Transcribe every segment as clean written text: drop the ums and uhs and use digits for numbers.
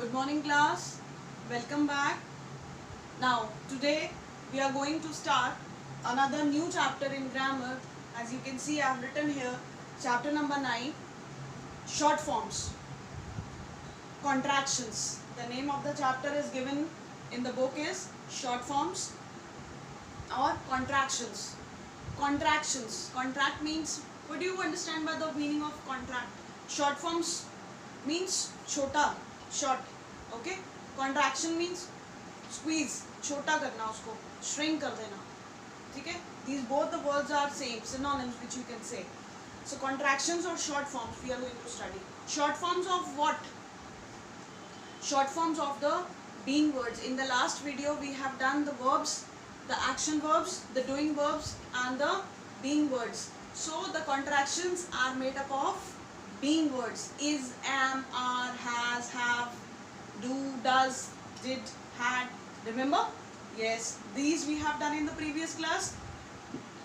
Good morning class, welcome back. Now today we are going to start another new chapter in grammar. As you can see, I have written here chapter number 9, short forms, contractions. The name of the chapter is given in the book is short forms or contractions. Contractions. Contract means, what do you understand by the meaning of contract? Short forms means chota, short. Okay. Contraction means squeeze, छोटा करना उसको, shrink कर देना. ठीक है? These both the words are same, synonyms which you can say. So contractions or short forms we are going to study. Short forms of what? Short forms of the being words. In the last video we have done the verbs, the action verbs, the doing verbs and the being words. So the contractions are made up of being words. Is, am, are, has, have, do, does, did, had. Remember? Yes. These we have done in the previous class.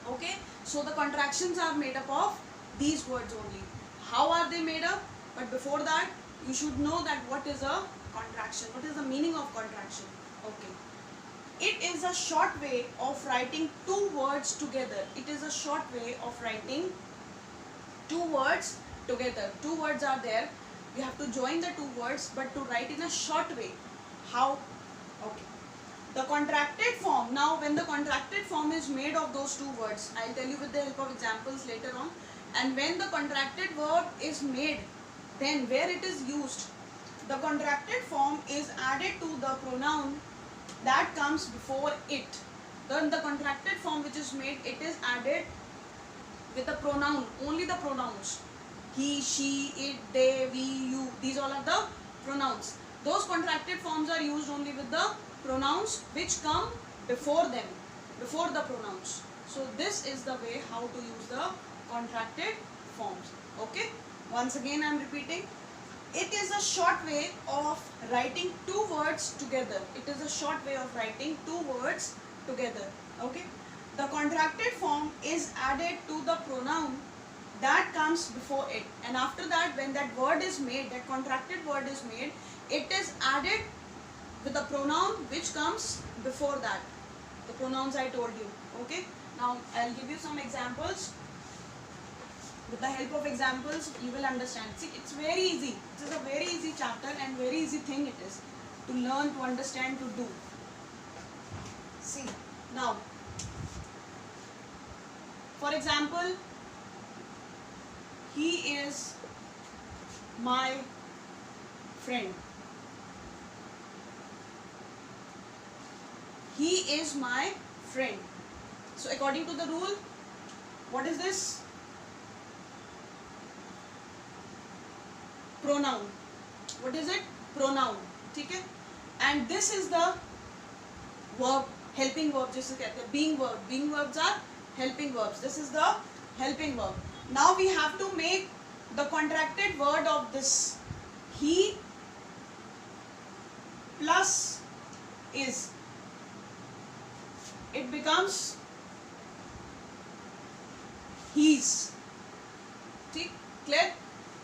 Okay. So the contractions are made up of these words only. How are they made up? But before that, you should know that what is a contraction. What is the meaning of contraction? Okay. It is a short way of writing two words together. It is a short way of writing two words together. Two words are there. We have to join the two words, but to write in a short way. How? Okay. The contracted form. Now, when the contracted form is made of those two words, I'll tell you with the help of examples later on. And when the contracted verb is made, then where it is used, the contracted form is added to the pronoun that comes before it. Then the contracted form which is made, it is added with the pronoun, only the pronouns. He, she, it, they, we, you. These all are the pronouns. Those contracted forms are used only with the pronouns which come before them, before the pronouns. So this is the way how to use the contracted forms. Okay. Once again I am repeating. It is a short way of writing two words together. It is a short way of writing two words together. Okay. The contracted form is added to the pronoun that comes before it, and after that, when that word is made, that contracted word is made, it is added with the pronoun which comes before that. The pronouns I told you. Okay. Now I'll give you some examples. With the help of examples, you will understand. See, it's very easy. It is a very easy chapter and very easy thing it is to learn, to understand, to do. See, now, for example, he is my friend. He is my friend. So according to the rule, what is this? Pronoun. What is it? Pronoun. Okay? And this is the verb, helping verb. जिसे कहते हैं being verb. Being verbs are helping verbs. This is the helping verb. Now we have to make the contracted word of this. He plus is. It becomes he's. See? Clear?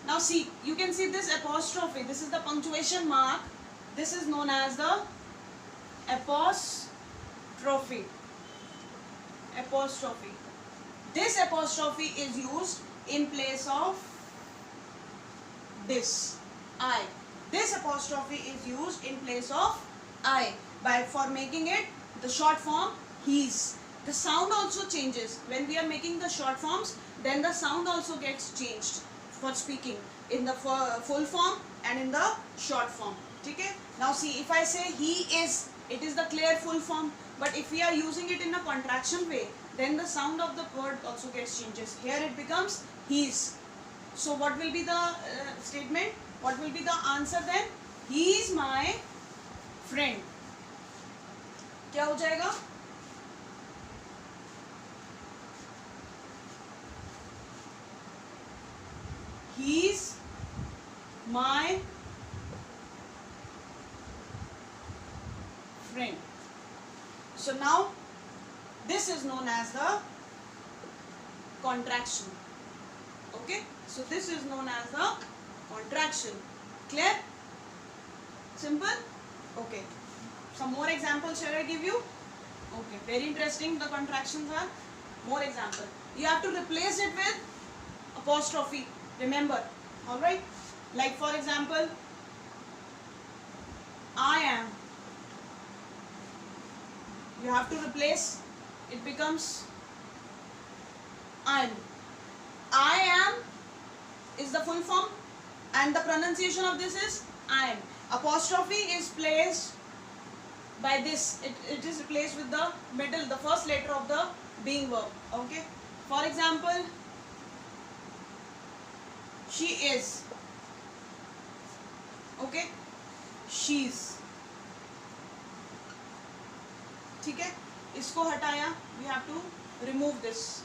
Now see, you can see this apostrophe. This is the punctuation mark. This is known as the apostrophe. Apostrophe. This apostrophe is used in place of this I. This apostrophe is used in place of I for making it the short form he's. The sound also changes. When we are making the short forms, then the sound also gets changed for speaking in the full form and in the short form. Okay? Now see, if I say he is, it is the clear full form. But if we are using it in a contraction way, then the sound of the word also gets changes. Here it becomes he's. So what will be the statement? What will be the answer then? He is my friend. क्या हो जाएगा? He is my friend. So now this is known as the contraction. Okay. So this is known as the contraction. Clear? Simple? Okay. Some more examples shall I give you? Okay, very interesting the contractions are. More example. You have to replace it with apostrophe. Remember. Alright? Like for example, I am. You have to replace. It becomes I'm. I am is the full form and the pronunciation of this is I am. Apostrophe is placed by this. It is replaced with the middle, the first letter of the being verb. Okay. For example, she is. Okay. She's. ठीक है, इसको हटाया. We have to remove this.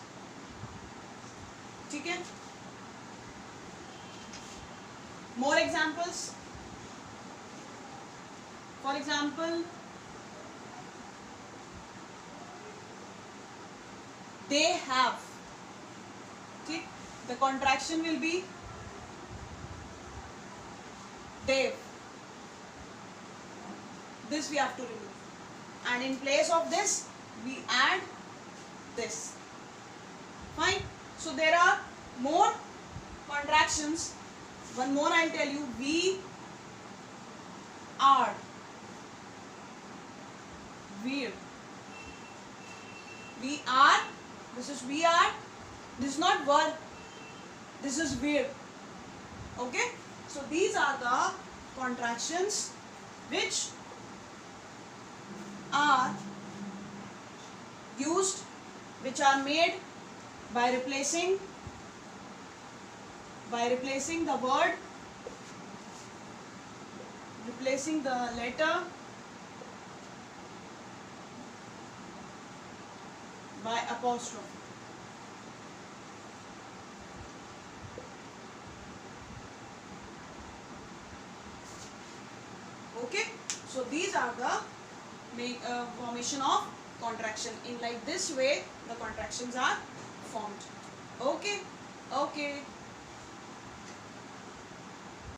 ठीक है. More examples. For example, they have. ठीक, the contraction will be they've. This we have to remove. And in place of this, we add this. Fine. So there are more contractions. One more I'll tell you. We are. We're. We are. This is we are. This is not were. This is we're. Okay. So these are the contractions which are used, which are made by replacing the word, replacing the letter by apostrophe. Okay, so these are the formation of contraction. In like this way the contractions are formed. Okay.